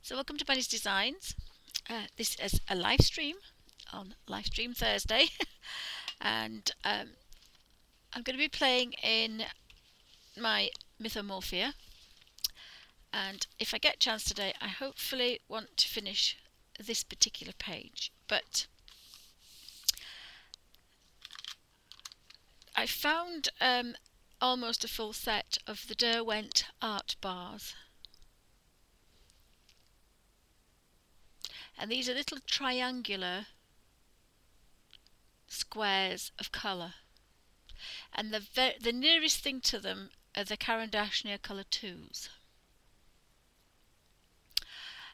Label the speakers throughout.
Speaker 1: So welcome to Penny's Designs. This is a live stream on Live Stream Thursday, and I'm going to be playing in my Mythomorphia. And if I get a chance today, I hopefully want to finish this particular page. But I found almost a full set of the Derwent art bars. And these are little triangular squares of colour. And the nearest thing to them are the Caren coloutes.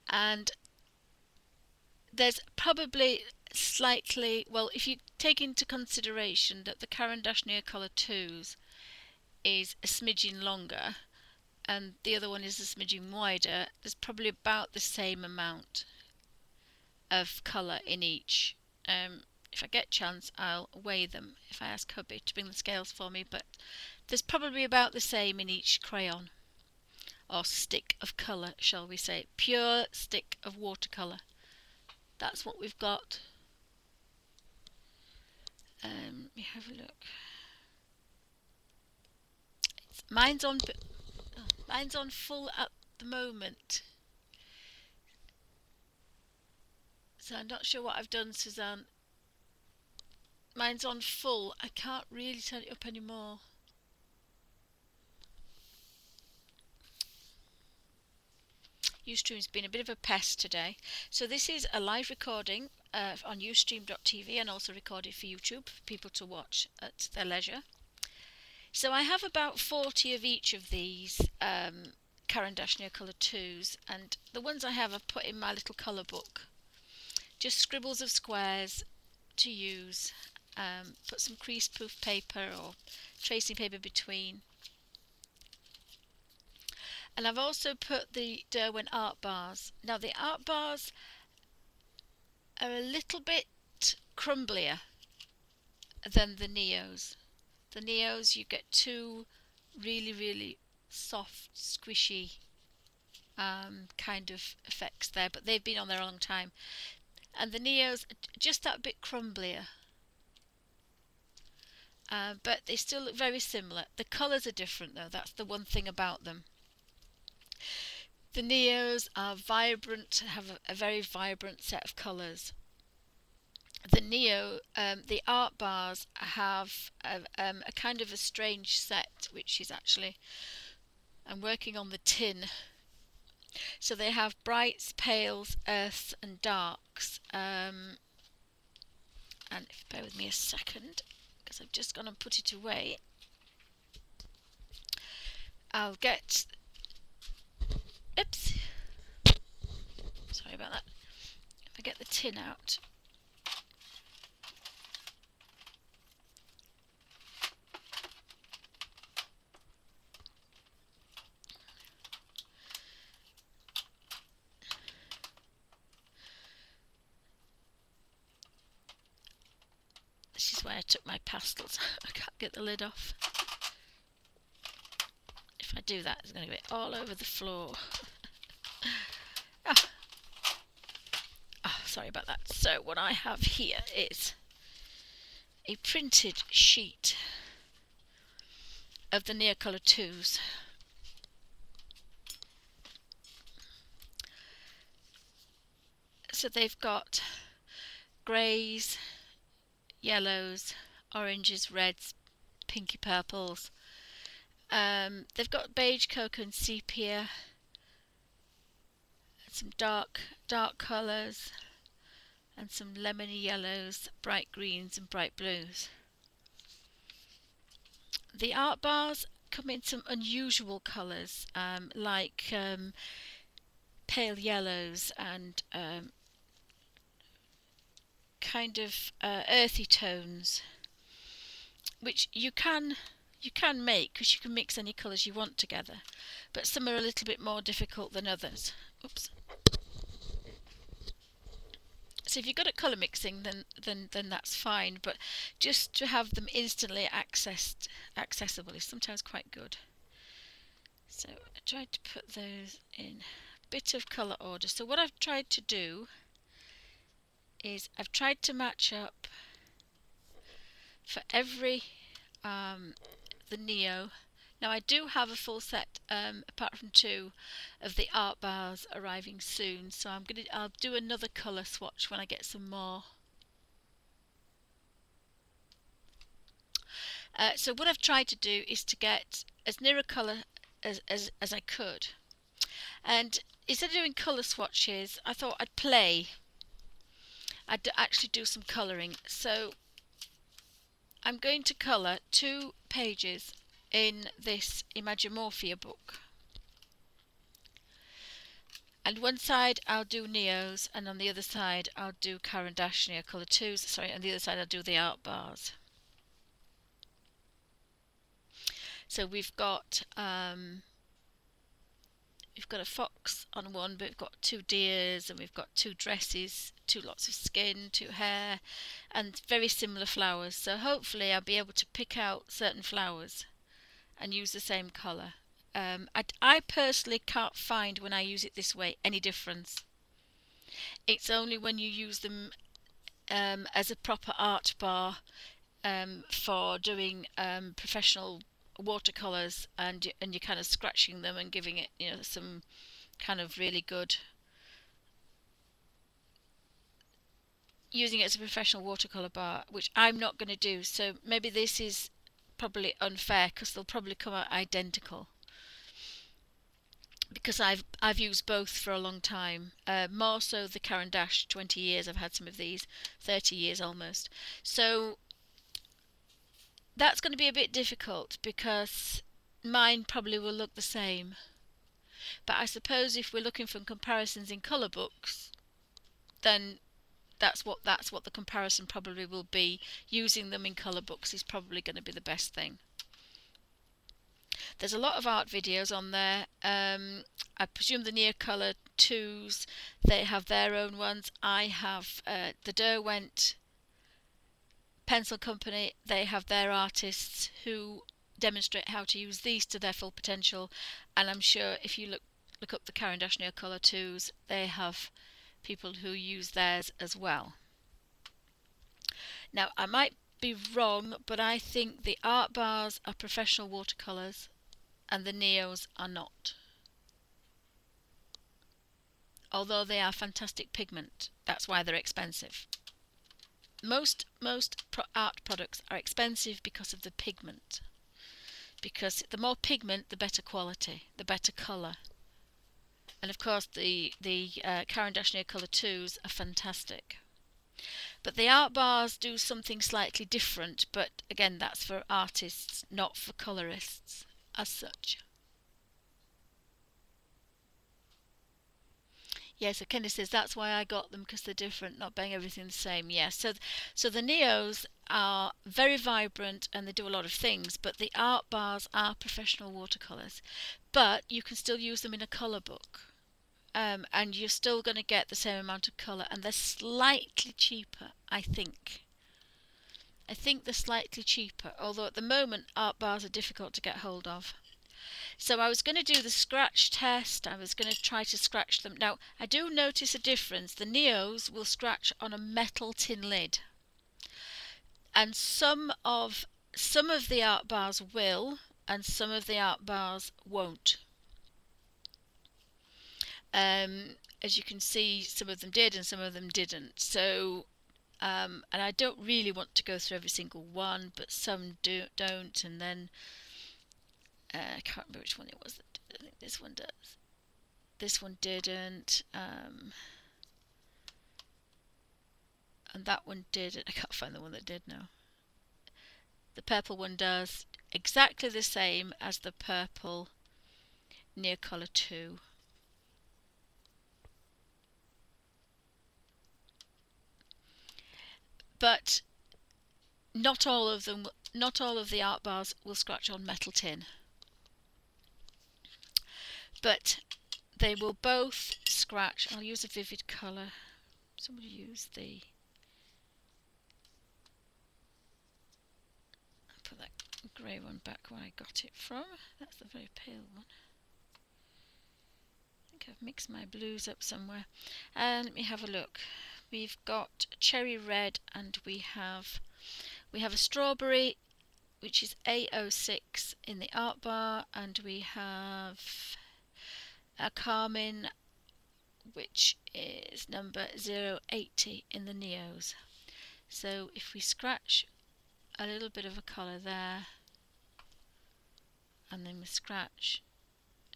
Speaker 1: And there's probably slightly, well, if you take into consideration that the Caren coloutes is a smidgen longer and the other one is a smidgen wider, there's probably about the same amount of colour in each. If I get a chance, I'll weigh them if I ask hubby to bring the scales for me, but there's probably about the same in each crayon, or stick of colour, shall we say. Pure stick of watercolour. That's what we've got. Let me have a look. Mine's on full at the moment. So I'm not sure what I've done, Suzanne. Mine's on full. I can't really turn it up anymore. Ustream's been a bit of a pest today. So this is a live recording on ustream.tv and also recorded for YouTube for people to watch at their leisure. So I have about 40 of each of these Caren coloutous, and the ones I have I've put in my little colour book. Just scribbles of squares to use. Put some crease proof paper or tracing paper between. And I've also put the Derwent art bars. Now the art bars are a little bit crumblier than the Neos. The Neos, you get two really soft, squishy kind of effects there, but they've been on there a long time. And the Neos are just that bit crumblier. But they still look very similar. The colours are different though, that's the one thing about them. The Neos are vibrant, have a very vibrant set of colours. The art bars have a kind of a strange set, which is actually, I'm working on the tin. So they have brights, pales, earths and darks. And if you bear with me a second, because I've just gone and put it away, I'll get, oops, sorry about that. If I get the tin out. This is where I took my pastels. I can't get the lid off. If I do that, it's going to get all over the floor. Sorry about that. So what I have here is a printed sheet of the coloutous. So they've got greys, yellows, oranges, reds, pinky purples. They've got beige, cocoa and sepia. Some dark colours. And some lemony yellows, bright greens and bright blues. The art bars come in some unusual colours, like pale yellows and kind of earthy tones, which you can make because you can mix any colours you want together, but some are a little bit more difficult than others. Oops. So if you're good at colour mixing, then that's fine. But just to have them instantly accessible is sometimes quite good. So I tried to put those in bit of colour order. So what I've tried to do is I've tried to match up for every the Neo. Now I do have a full set, apart from 2 of the art bars arriving soon, so I'll do another colour swatch when I get some more. So what I've tried to do is to get as near a colour as I could, and instead of doing colour swatches, I thought I'd actually do some colouring. So I'm going to colour 2 pages in this Mythomorphia book. And one side I'll do Neos, and on the other side I'll do Caren colour 2s. Sorry, on the other side I'll do the art bars. So we've got a fox on one, but we've got 2 deers, and we've got 2 dresses, 2 lots of skin, 2 hair, and very similar flowers. So hopefully I'll be able to pick out certain flowers and use the same colour. I personally can't find, when I use it this way, any difference. It's only when you use them as a proper art bar for doing professional watercolours, and you're kind of scratching them and giving it, you know, some kind of really good, using it as a professional watercolour bar, which I'm not going to do. So maybe this is probably unfair because they'll probably come out identical, because I've used both for a long time, more so the Caren 20 years I've had some of these, 30 years almost. So that's going to be a bit difficult because mine probably will look the same. But I suppose if we're looking for comparisons in colour books, then that's what the comparison probably will be. Using them in colour books is probably going to be the best thing. There's a lot of art videos on there. I presume the Near Colour 2s, they have their own ones. I have the Derwent pencil company. They have their artists who demonstrate how to use these to their full potential, and I'm sure if you look up the Caren colour 2s, they have people who use theirs as well. Now I might be wrong, but I think the art bars are professional watercolours and the Neos are not. Although they are fantastic pigment, that's why they're expensive. Most art products are expensive because of the pigment. Because the more pigment, the better quality, the better colour. And of course the Caren colour 2s are fantastic. But the art bars do something slightly different, but again that's for artists, not for colourists as such. Yeah, so Kenny says that's why I got them, because they're different, not buying everything the same. Yeah, so the Neos are very vibrant and they do a lot of things, but the art bars are professional watercolours. But you can still use them in a colour book, and you're still going to get the same amount of colour, and they're slightly cheaper, I think. I think they're slightly cheaper, although at the moment art bars are difficult to get hold of. So I was going to do the scratch test. I was going to try to scratch them. Now, I do notice a difference. The Neos will scratch on a metal tin lid. And some of the art bars will, and some of the art bars won't. As you can see, some of them did and some of them didn't. So, and I don't really want to go through every single one, but some don't, and then I can't remember which one it was. I think this one does. This one didn't. And that one did. I can't find the one that did now. The purple one does exactly the same as the purple Near Colour 2. But not all of them. Not all of the art bars will scratch on metal tin. But they will both scratch. I'll use a vivid colour. Somebody use the... I'll put that grey one back where I got it from. That's the very pale one. I think think I've mixed my blues up somewhere. And let me have a look. We've got cherry red, and we have a strawberry, which is A06 in the art bar, and we have a carmine, which is number 080 in the neos. So if we scratch a little bit of a colour there, and then we scratch,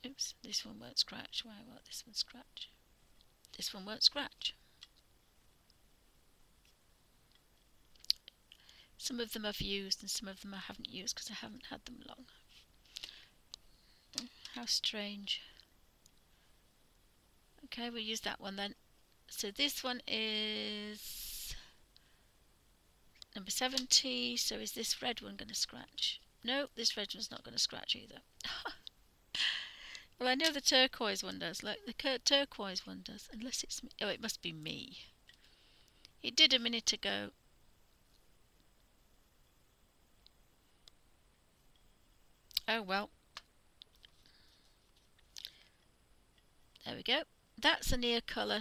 Speaker 1: oops, this one won't scratch. Why won't this one scratch? This one won't scratch. Some of them I've used and some of them I haven't used because I haven't had them long. How strange. Okay, we'll use that one then. So this one is number 70. So is this red one going to scratch? No, this red one's not going to scratch either. Well, I know the turquoise one does. Like the turquoise one does. Unless it's me. Oh, it must be me. It did a minute ago. Oh well. There we go. That's a near colour.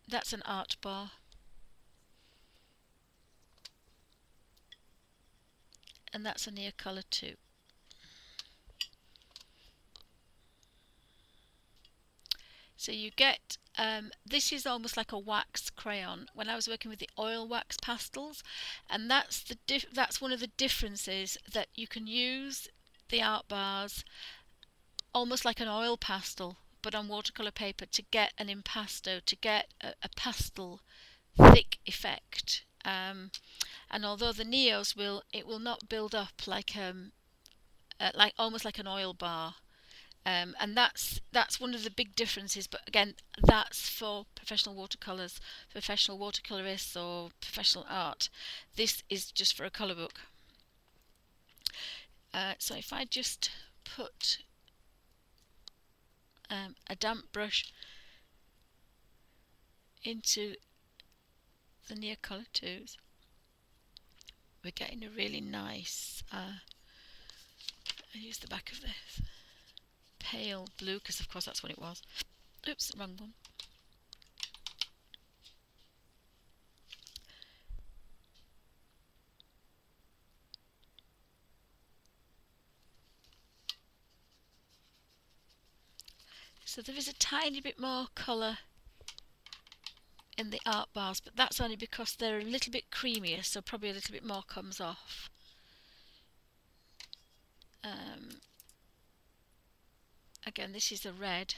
Speaker 1: That's an art bar. And that's a near colour too. So you get, this is almost like a wax crayon. When I was working with the oil wax pastels, and that's one of the differences, that you can use the art bars almost like an oil pastel, but on watercolour paper, to get an impasto, to get a pastel thick effect. And although the neos will not build up like almost like an oil bar. And that's one of the big differences, but again, that's for professional watercolours, professional watercolourists or professional art. This is just for a colour book. So if I just put a damp brush into the near colour twos, we're getting a really nice, I use the back of this, pale blue, because of course that's what it was. Oops, wrong one. So there is a tiny bit more colour in the art bars, but that's only because they're a little bit creamier, so probably a little bit more comes off. Again, this is the red.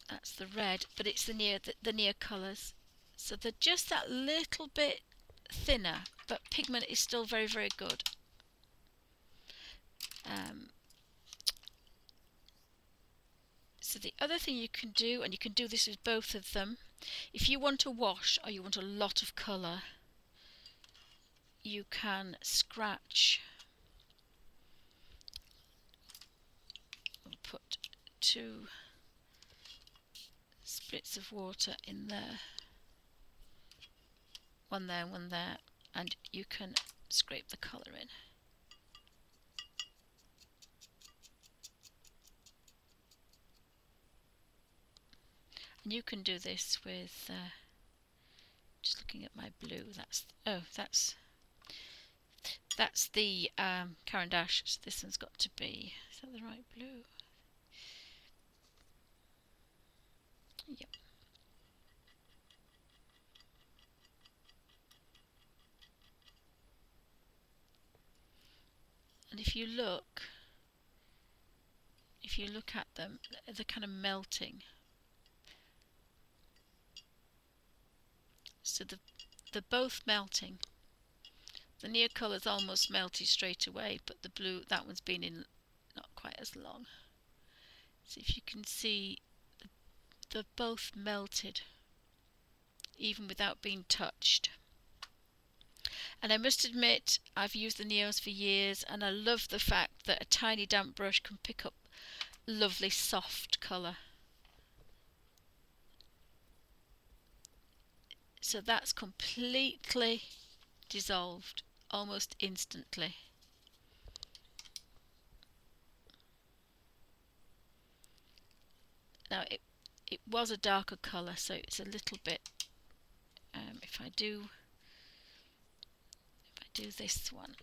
Speaker 1: That's the red, but it's the near colours, so they're just that little bit thinner, but pigment is still very, very good. So the other thing you can do, and you can do this with both of them, if you want to wash or you want a lot of colour, you can scratch. I'll put 2 spritz of water in there, one there, one there, and you can scrape the colour in. And you can do this with, just looking at my blue, that's the Caren Dash, so this one's got to be, is that the right blue? Yep. And if you look at them, they're kind of melting. So they're both melting. The near colour's almost melted straight away, but the blue, that one's been in not quite as long. So if you can see, they're both melted, even without being touched. And I must admit, I've used the neos for years, and I love the fact that a tiny damp brush can pick up lovely soft colour. So that's completely dissolved almost instantly. Now it was a darker colour, so it's a little bit. If I do this one,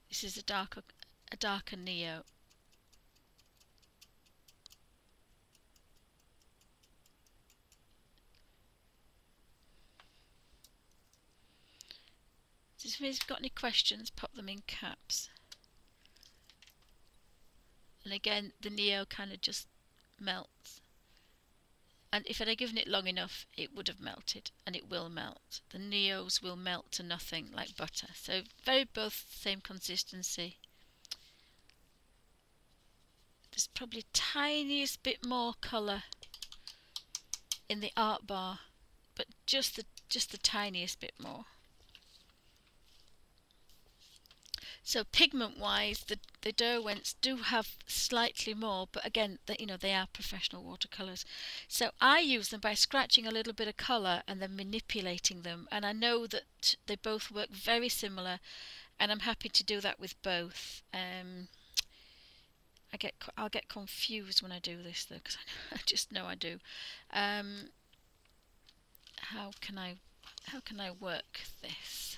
Speaker 1: this is a darker neo. So if you've got any questions, pop them in caps. And again, the neo kind of just melts. And if I'd given it long enough, it would have melted, and it will melt. The neos will melt to nothing like butter. So very both same consistency. There's probably tiniest bit more colour in the art bar, but just the tiniest bit more. So pigment-wise, the Derwents do have slightly more, but again, they are professional watercolours. So I use them by scratching a little bit of colour and then manipulating them. And I know that they both work very similar, and I'm happy to do that with both. I'll get confused when I do this though, because I just know I do. How can I work this?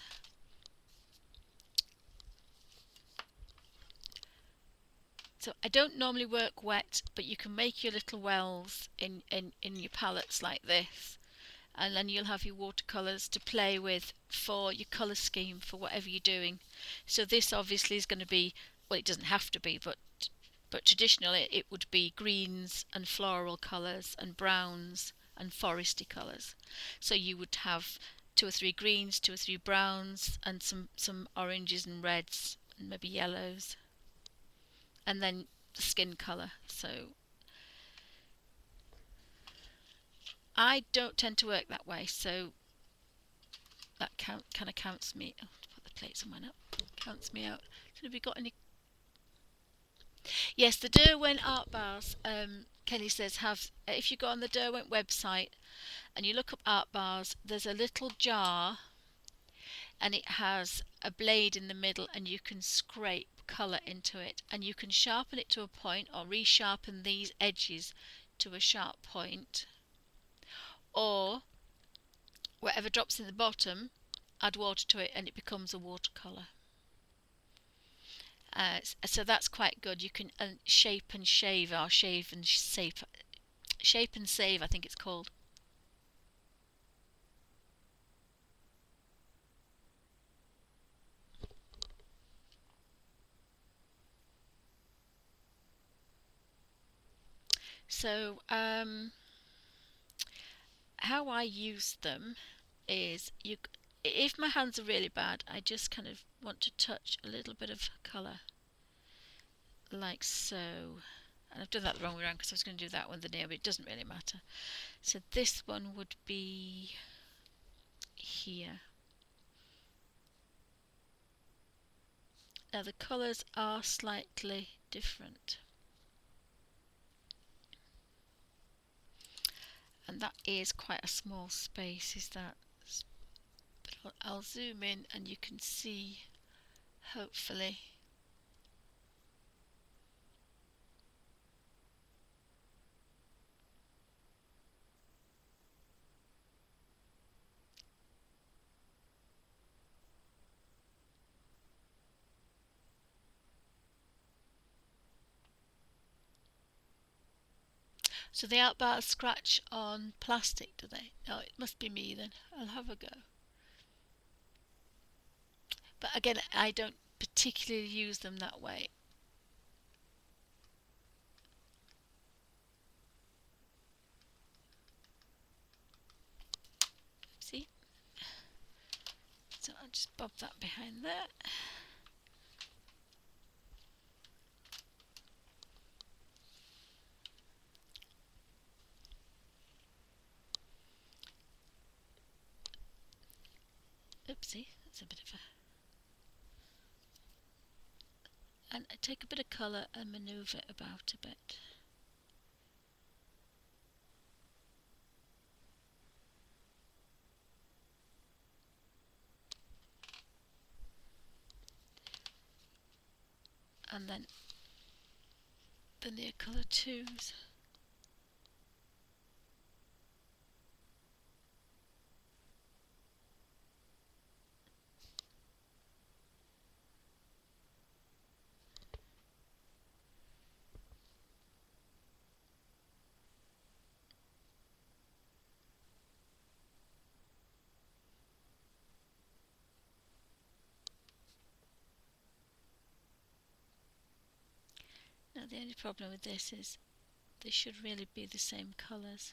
Speaker 1: So I don't normally work wet, but you can make your little wells in your palettes like this, and then you'll have your watercolours to play with for your colour scheme for whatever you're doing. So this obviously is going to be, well, it doesn't have to be, but traditionally it would be greens and floral colours and browns and foresty colours. So you would have 2 or 3 greens, 2 or 3 browns, and some oranges and reds and maybe yellows, and then the skin colour. So I don't tend to work that way, so that kind of counts me. Oh, put the plates on mine up. Counts me out. So have we got any? Yes, the Derwent art bars. Kenny says have. If you go on the Derwent website and you look up art bars, there's a little jar, and it has a blade in the middle, and you can scrape colour into it, and you can sharpen it to a point or resharpen these edges to a sharp point, or whatever drops in the bottom, add water to it and it becomes a watercolour. So that's quite good. You can shape and shave, or shape and save, I think it's called. So how I use them is, if my hands are really bad, I just kind of want to touch a little bit of colour like so. And I've done that the wrong way around because I was going to do that one the nail, but it doesn't really matter. So this one would be here. Now the colours are slightly different, and that is quite a small space, is that? But I'll zoom in and you can see, hopefully. So the art bars scratch on plastic, do they? Oh, it must be me then. I'll have a go. But again, I don't particularly use them that way. See? So I'll just bob that behind there. Oopsie, that's a bit of a... And I take a bit of colour and manoeuvre it about a bit. and then the near colour 2s. Now the only problem with this is they should really be the same colours.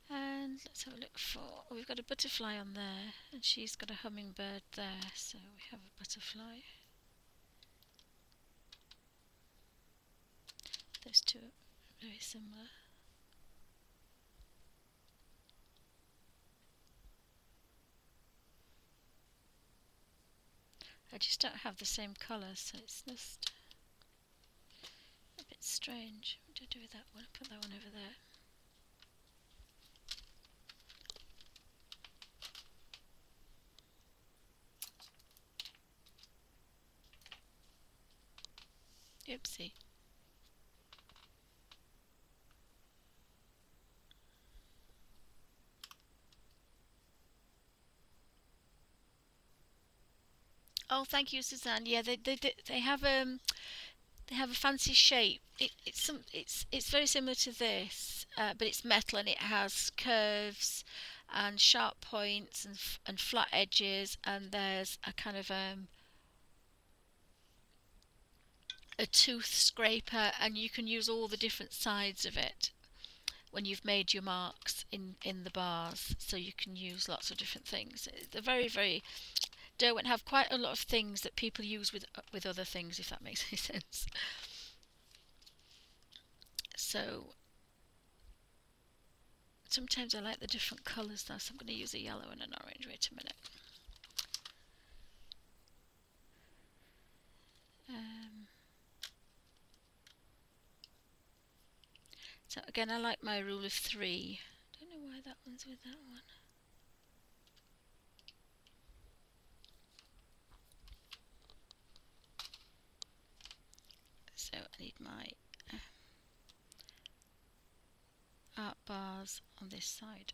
Speaker 1: And let's have a look for, we've got a butterfly on there, and she's got a hummingbird there, so we have a butterfly. Those two are very similar. I just don't have the same colours, so it's just a bit strange. What do I do with that one? Put that one over there. Oopsie. Oh, thank you, Suzanne. Yeah, they have a fancy shape. It's very similar to this, but it's metal and it has curves and sharp points and flat edges, and there's a kind of a tooth scraper, and you can use all the different sides of it when you've made your marks in the bars, so you can use lots of different things. They're very Derwent have quite a lot of things that people use with other things, if that makes any sense. So sometimes I like the different colours though, so I'm going to use a yellow and an orange. Wait a minute. So again, I like my rule of 3. Don't know why that one's with that one. So I need my art bars on this side,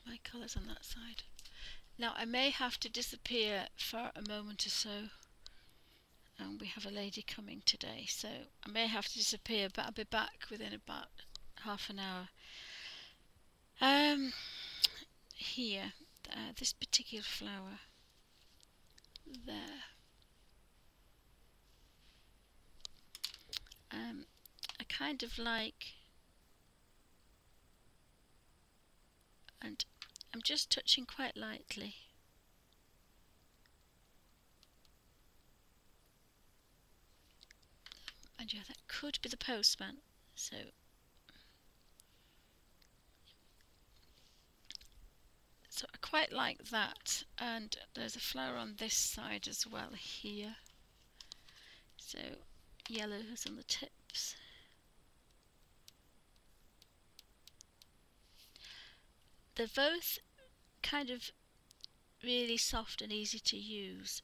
Speaker 1: my colours on that side. Now I may have to disappear for a moment or so, and we have a lady coming today, so I may have to disappear, but I'll be back within about half an hour. Here, this particular flower there. I kind of like, and I'm just touching quite lightly. And yeah, that could be the postman. So I quite like that. And there's a flower on this side as well here. So yellows on the tips. They're both kind of really soft and easy to use.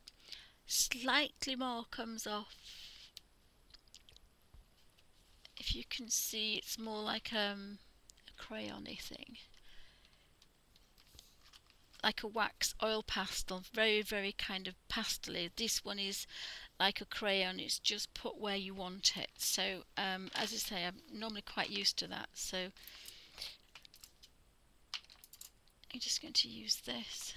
Speaker 1: Slightly more comes off. If you can see, it's more like a crayon-y thing, like a wax oil pastel, very kind of pastel-y. This one is like a crayon, it's just put where you want it. So as I say, I'm normally quite used to that, so I'm just going to use this,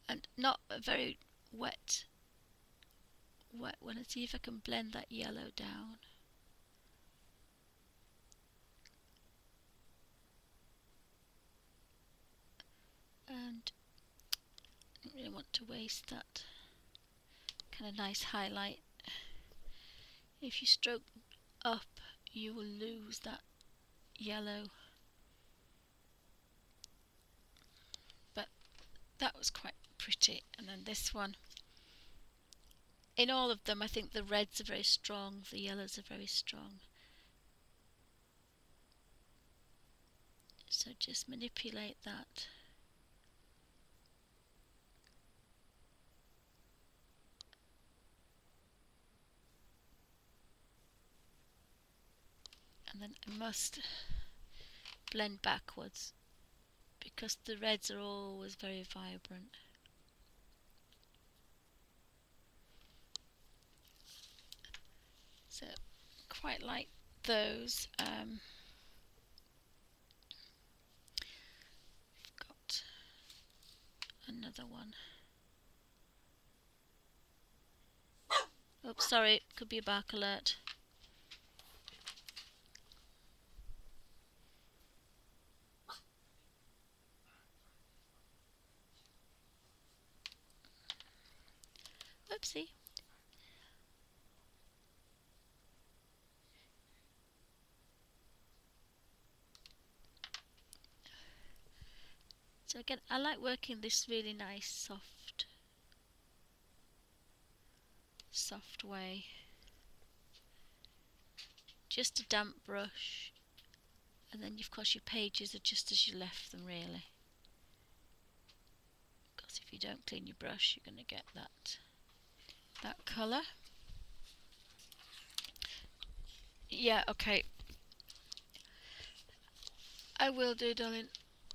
Speaker 1: and not a very wet one. Let's see if I can blend that yellow down. And I don't really want to waste that kind of nice highlight. If you stroke up, you will lose that yellow. But that was quite pretty. And then this one. In all of them, I think the reds are very strong, the yellows are very strong. So just manipulate that. And then I must blend backwards because the reds are always very vibrant. So quite like those. Got another one. Oops, sorry, could be a bark alert. Oopsie. So again, I like working this really nice soft way. Just a damp brush, and then of course your pages are just as you left them really. Because if you don't clean your brush, you're going to get that colour. Yeah, okay. I will do, darling.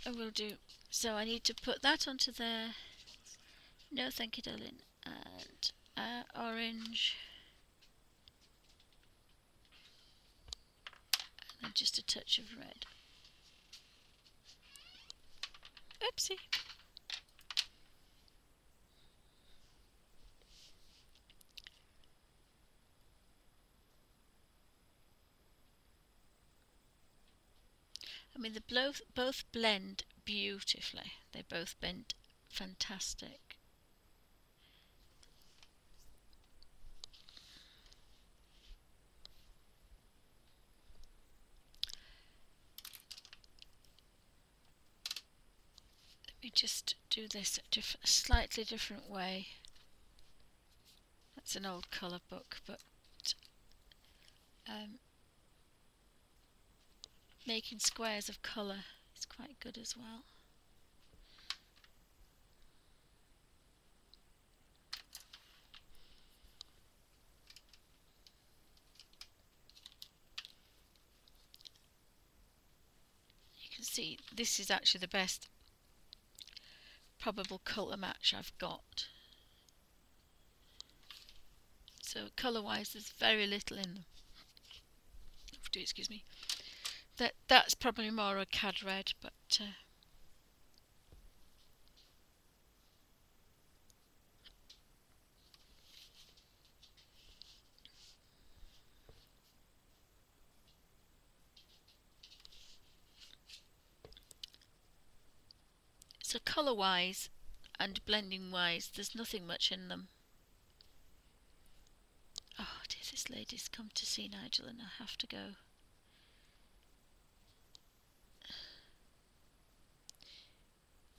Speaker 1: I will do. So I need to put that onto there. No, thank you, darling. And orange. And then just a touch of red. Oopsie. I mean, they both blend beautifully. They both blend fantastic. Let me just do this a slightly different way. That's an old colour book, but making squares of colour is quite good as well. You can see this is actually the best probable colour match I've got. So colour wise there's very little in them. Excuse me. That's probably more a cad red, but so colour wise and blending wise there's nothing much in them. Oh dear, this lady's come to see Nigel and I have to go.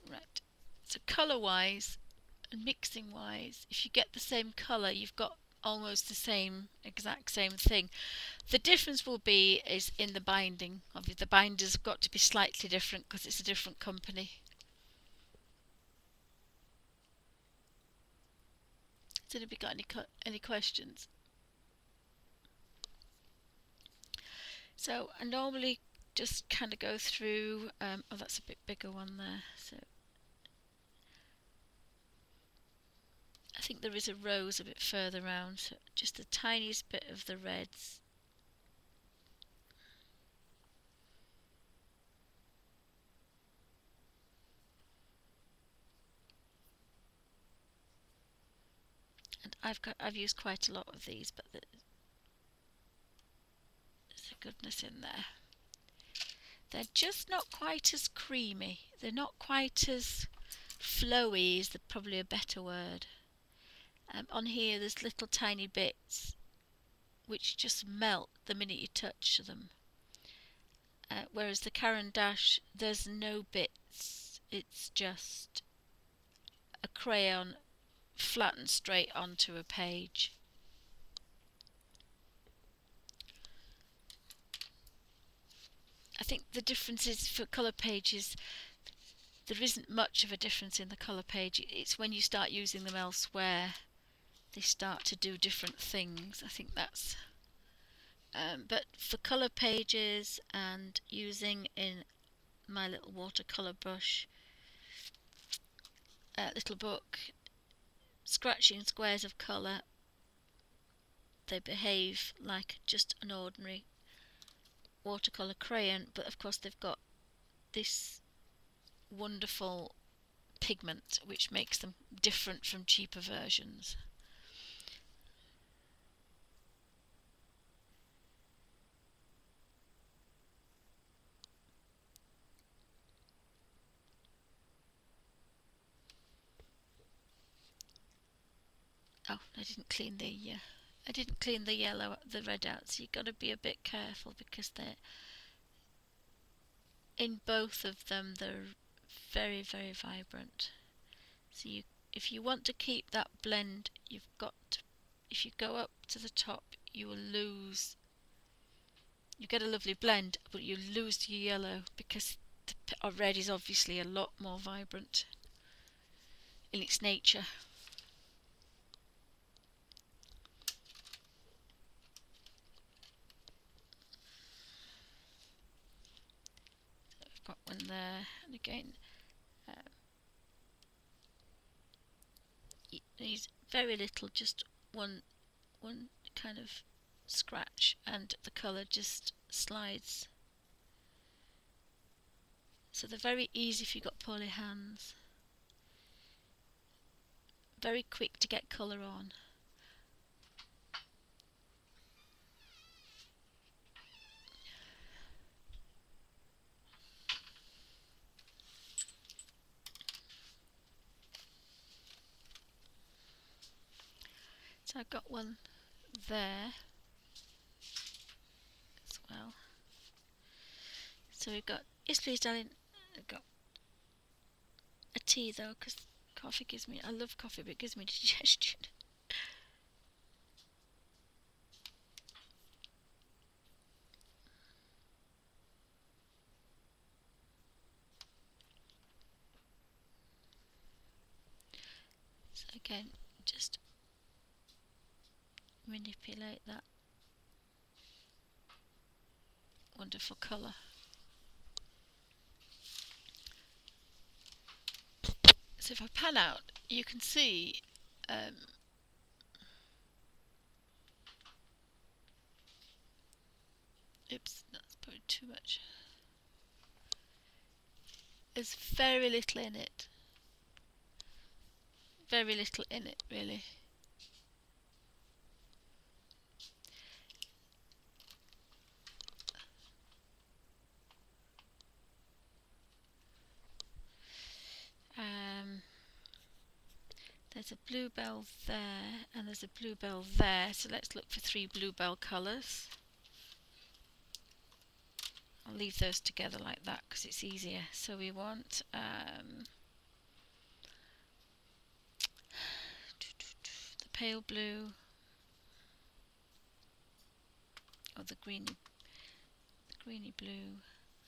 Speaker 1: Right, so colour wise and mixing wise, if you get the same colour you've got almost the exact same thing. The difference will be is in the binding. Obviously the binder's got to be slightly different because it's a different company. Has anybody got any questions? So I normally just kind of go through, oh that's a bit bigger one there, so I think there is a rose a bit further round, so just the tiniest bit of the reds. And I've used quite a lot of these, but there's a goodness in there. They're just not quite as creamy. They're not quite as flowy is probably a better word. On here there's little tiny bits which just melt the minute you touch them. Whereas the Caren Dash, there's no bits. It's just a crayon flat and straight onto a page. I think the difference is for colour pages, there isn't much of a difference in the colour page. It's when you start using them elsewhere, they start to do different things. I think that's... but for colour pages and using in my little watercolour brush little book, scratching squares of colour, they behave like just an ordinary watercolour crayon, but of course they've got this wonderful pigment which makes them different from cheaper versions. Oh, I didn't clean the yellow, the red out, so you've got to be a bit careful because they're in both of them. They're very, very vibrant. So if you want to keep that blend, you've got to, if you go up to the top, you will lose. You get a lovely blend, but you lose your yellow because our red is obviously a lot more vibrant in its nature. So I've got one there, and again, it needs very little, just one kind of scratch, and the colour just slides. So they're very easy if you've got poorly hands. Very quick to get colour on. So I've got one there as well. So we've got, yes please darling, I've got a tea though, because coffee gives me, I love coffee but it gives me digestion. So again, just manipulate that wonderful colour. So if I pan out, you can see oops, that's probably too much. There's very little in it. Very little in it, really. There's a bluebell there, and there's a bluebell there. So let's look for 3 bluebell colours. I'll leave those together like that because it's easier. So we want the pale blue, or the greeny blue,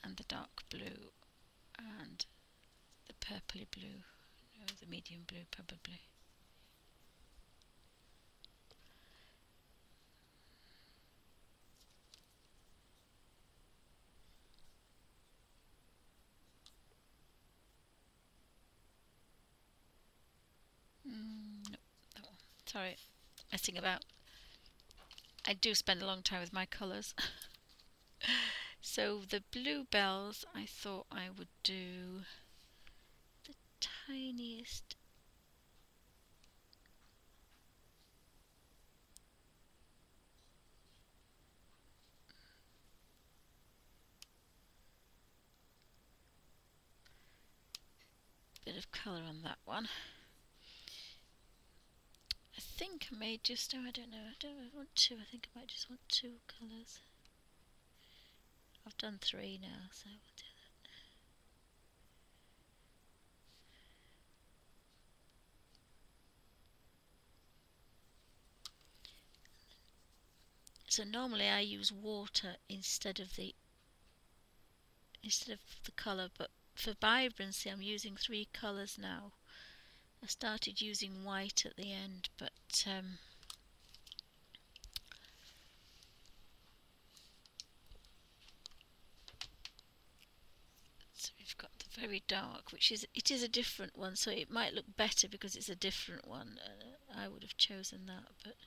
Speaker 1: and the dark blue, and the purpley blue, or the medium blue probably. No, that one. Sorry, messing about. I do spend a long time with my colours. So the bluebells, I thought I would do the tiniest bit of colour on that one. I think I may just, I don't want 2, I think I might just want 2 colours. I've done 3 now, so we'll do So normally I use water instead of the colour, but for vibrancy I'm using 3 colours now. I started using white at the end, but so we've got the very dark, which is a different one, so it might look better because it's a different one. I would have chosen that, but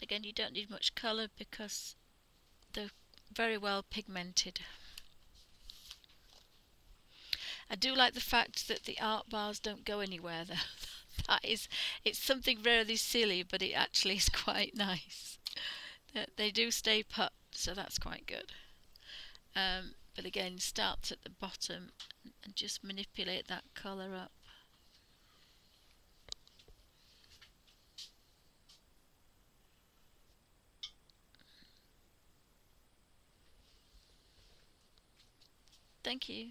Speaker 1: again, you don't need much colour because they're very well pigmented. I do like the fact that the art bars don't go anywhere though. It's something rarely silly, but it actually is quite nice. They do stay put, so that's quite good. But again, start at the bottom and just manipulate that colour up. Thank you.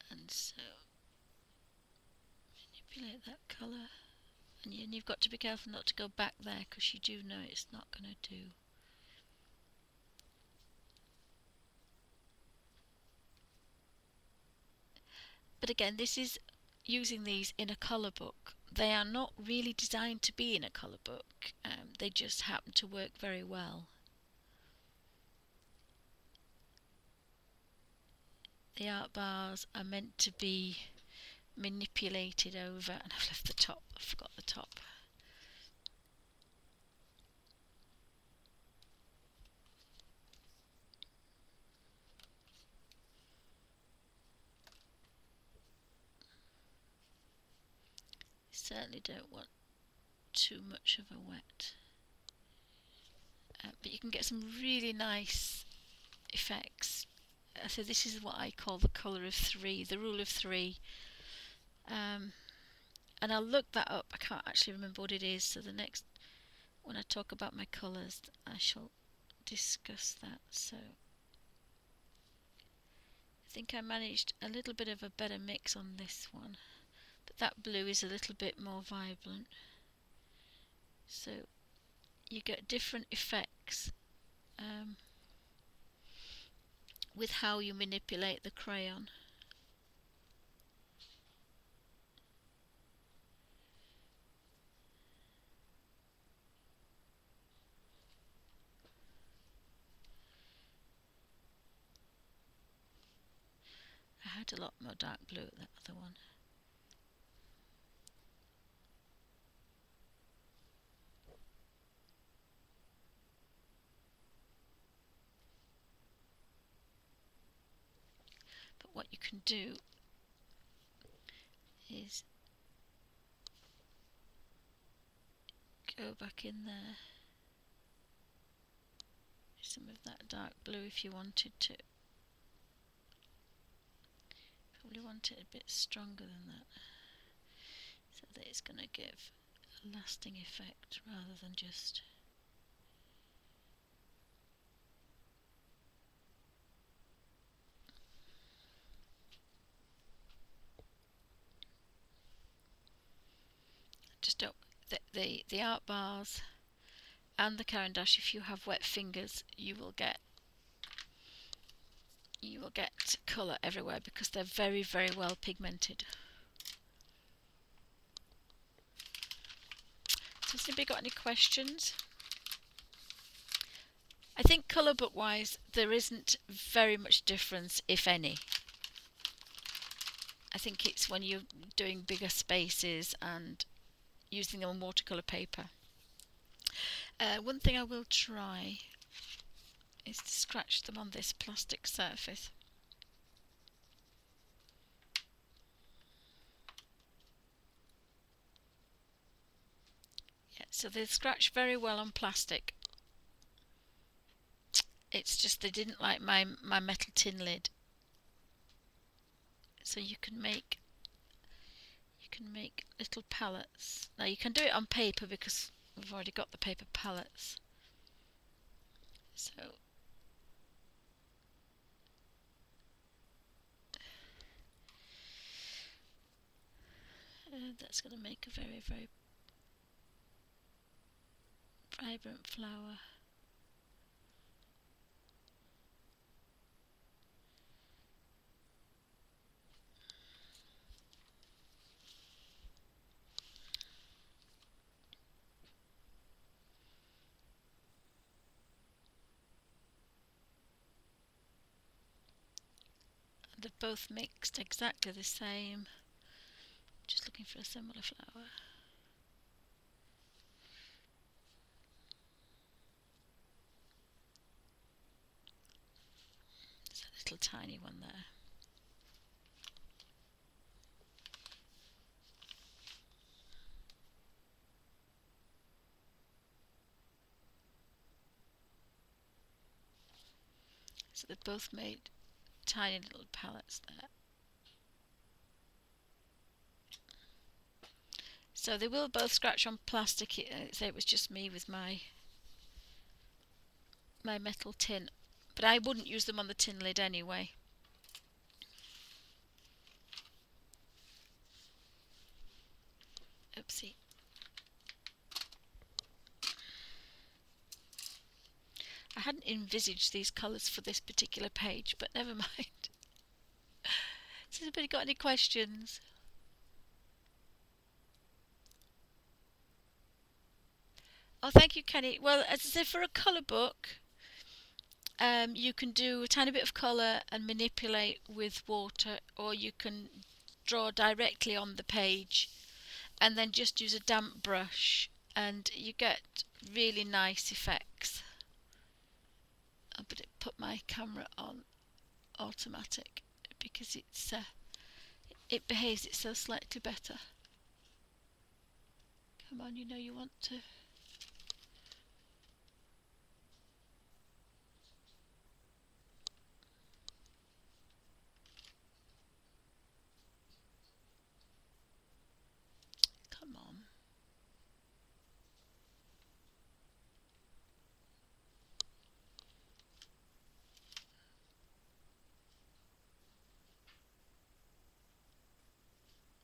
Speaker 1: And so manipulate that colour, and you've got to be careful not to go back there because you do know it's not going to do. But again, this is using these in a colour book. They are not really designed to be in a colour book. They just happen to work very well. The art bars are meant to be manipulated over, and I've left the top, I forgot the top. You certainly don't want too much of a wet. But you can get some really nice effects. So this is what I call the colour of 3, the rule of 3. And I'll look that up. I can't actually remember what it is, so the next, when I talk about my colours, I shall discuss that. So I think I managed a little bit of a better mix on this one, but that blue is a little bit more vibrant. So you get different effects with how you manipulate the crayon. I had a lot more dark blue at that other one. But what you can do is go back in there, some of that dark blue if you wanted to. Probably want it a bit stronger than that, so that it's going to give a lasting effect rather than just don't. The art bars and the Caren dash, if you have wet fingers, you will get colour everywhere because they're very, very well pigmented. So has anybody got any questions? I think colour book wise there isn't very much difference, if any. I think it's when you're doing bigger spaces and using them on watercolour paper. One thing I will try is to scratch them on this plastic surface. Yeah, so they scratch very well on plastic. It's just they didn't like my metal tin lid. So you can make little palettes. Now you can do it on paper because we've already got the paper palettes. So that's going to make a very, very vibrant flower. They're both mixed exactly the same. Just looking for a similar flower. There's a little tiny one there. So they've both made tiny little palettes there. So they will both scratch on plastic. Say it was just me with my metal tin, but I wouldn't use them on the tin lid anyway. Oopsie. I hadn't envisaged these colours for this particular page, but never mind. Has anybody got any questions? Oh, thank you, Kenny. Well, as I say, for a colour book, you can do a tiny bit of colour and manipulate with water, or you can draw directly on the page and then just use a damp brush and you get really nice effects. I'll put my camera on automatic because it behaves itself slightly better. Come on, you know you want to. Come on.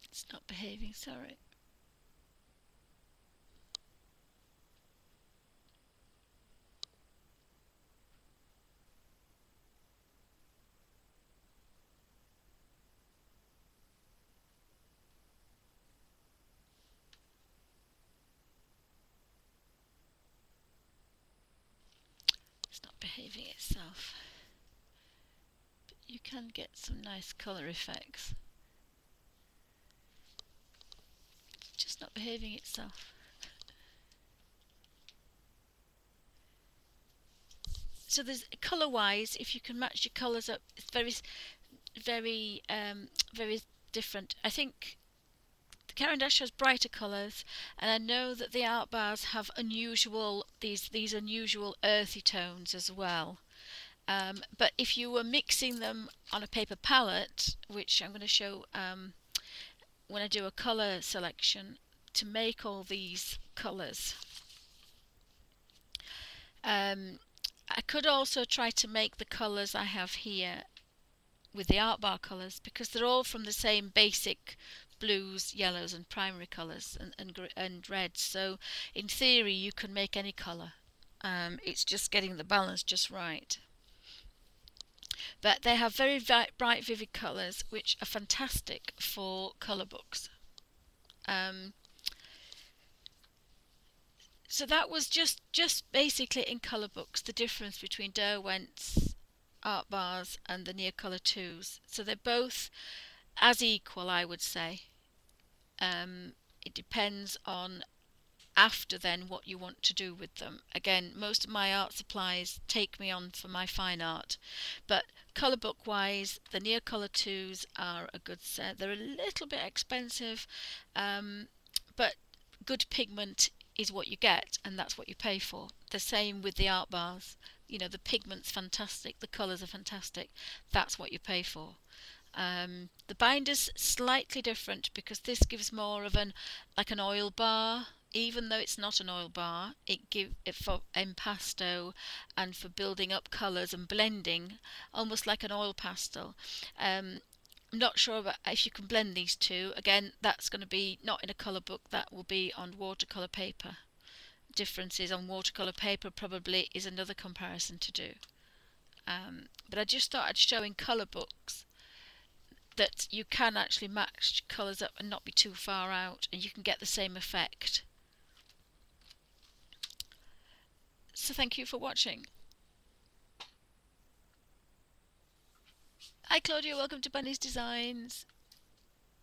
Speaker 1: It's not behaving, sorry. It's not behaving itself. But you can get some nice colour effects. It's just not behaving itself. So there's colour-wise, if you can match your colours up, it's very different. I think the Caren has brighter colours, and I know that the art bars have these unusual earthy tones as well. But if you were mixing them on a paper palette, which I'm going to show when I do a colour selection to make all these colours, I could also try to make the colours I have here with the art bar colours because they're all from the same basic blues, yellows and primary colours and reds. So in theory you can make any colour. It's just getting the balance just right. But they have very bright, vivid colours which are fantastic for colour books. So that was just basically in colour books the difference between Derwent's art bars and the Neocolor 2s. So they're both as equal, I would say. It depends on after then what you want to do with them. Again, most of my art supplies take me on for my fine art, but colour book wise the Neocolor 2s are a good set. They're a little bit expensive, but good pigment is what you get, and that's what you pay for. The same with the art bars. You know, the pigment's fantastic, the colours are fantastic. That's what you pay for. The binder's slightly different because this gives more of an like an oil bar. Even though it's not an oil bar, it gives it for impasto and for building up colours and blending, almost like an oil pastel. I'm not sure about if you can blend these two. Again, that's going to be not in a colour book, that will be on watercolour paper. Differences on watercolour paper probably is another comparison to do. But I just thought I'd show in colour books that you can actually match colours up and not be too far out, and you can get the same effect. So thank you for watching. Hi Claudia, welcome to Bunny's Designs.